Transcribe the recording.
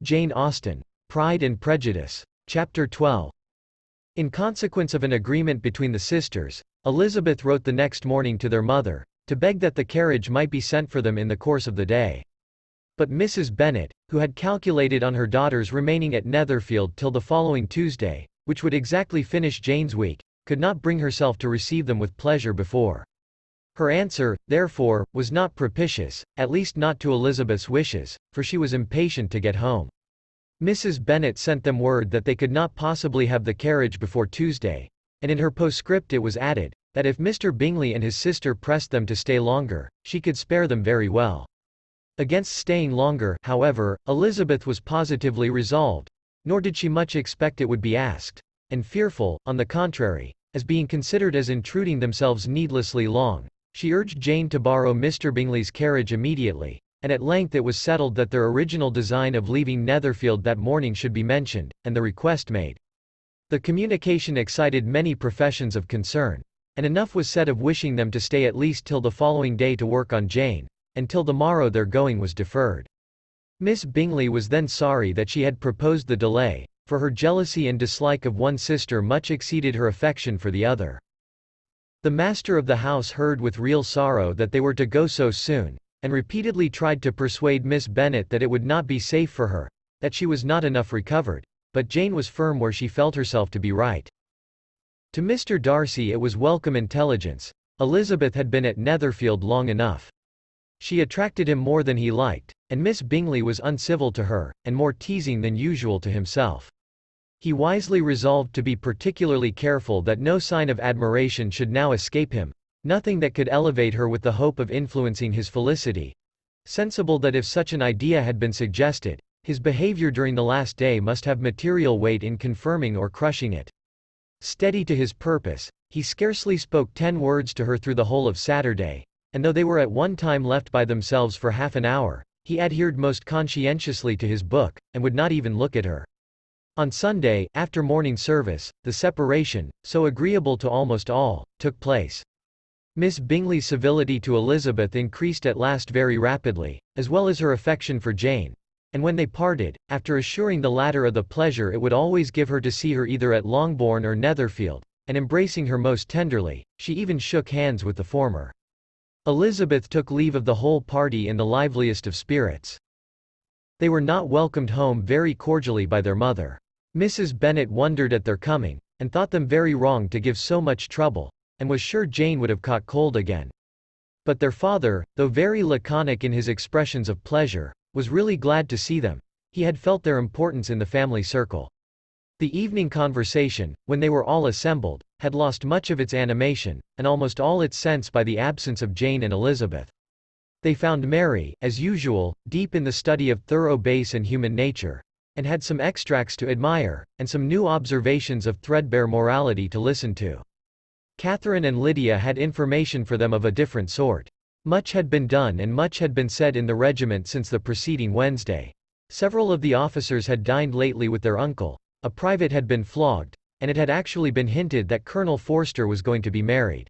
Jane Austen. Pride and Prejudice. Chapter 12. In consequence of an agreement between the sisters, Elizabeth wrote the next morning to their mother, to beg that the carriage might be sent for them in the course of the day. But Mrs. Bennet, who had calculated on her daughters remaining at Netherfield till the following Tuesday, which would exactly finish Jane's week, could not bring herself to receive them with pleasure before. Her answer, therefore, was not propitious, at least not to Elizabeth's wishes, for she was impatient to get home. Mrs. Bennet sent them word that they could not possibly have the carriage before Tuesday, and in her postscript it was added, that if Mr. Bingley and his sister pressed them to stay longer, she could spare them very well. Against staying longer, however, Elizabeth was positively resolved, nor did she much expect it would be asked, and fearful, on the contrary, as being considered as intruding themselves needlessly long, she urged Jane to borrow Mr. Bingley's carriage immediately, and at length it was settled that their original design of leaving Netherfield that morning should be mentioned, and the request made. The communication excited many professions of concern, and enough was said of wishing them to stay at least till the following day to work on Jane, and till the morrow their going was deferred. Miss Bingley was then sorry that she had proposed the delay, for her jealousy and dislike of one sister much exceeded her affection for the other. The master of the house heard with real sorrow that they were to go so soon, and repeatedly tried to persuade Miss Bennet that it would not be safe for her, that she was not enough recovered, but Jane was firm where she felt herself to be right. To Mr. Darcy it was welcome intelligence. Elizabeth had been at Netherfield long enough. She attracted him more than he liked, and Miss Bingley was uncivil to her, and more teasing than usual to himself. He wisely resolved to be particularly careful that no sign of admiration should now escape him, nothing that could elevate her with the hope of influencing his felicity, sensible that if such an idea had been suggested, his behavior during the last day must have material weight in confirming or crushing it. Steady to his purpose, he scarcely spoke 10 words to her through the whole of Saturday, and though they were at one time left by themselves for half an hour, he adhered most conscientiously to his book, and would not even look at her. On Sunday, after morning service, the separation, so agreeable to almost all, took place. Miss Bingley's civility to Elizabeth increased at last very rapidly, as well as her affection for Jane, and when they parted, after assuring the latter of the pleasure it would always give her to see her either at Longbourn or Netherfield, and embracing her most tenderly, she even shook hands with the former. Elizabeth took leave of the whole party in the liveliest of spirits. They were not welcomed home very cordially by their mother. Mrs. Bennet wondered at their coming, and thought them very wrong to give so much trouble, and was sure Jane would have caught cold again. But their father, though very laconic in his expressions of pleasure, was really glad to see them. He had felt their importance in the family circle. The evening conversation, when they were all assembled, had lost much of its animation, and almost all its sense by the absence of Jane and Elizabeth. They found Mary, as usual, deep in the study of thorough base and human nature, and had some extracts to admire, and some new observations of threadbare morality to listen to. Catherine and Lydia had information for them of a different sort. Much had been done and much had been said in the regiment since the preceding Wednesday. Several of the officers had dined lately with their uncle, a private had been flogged, and it had actually been hinted that Colonel Forster was going to be married.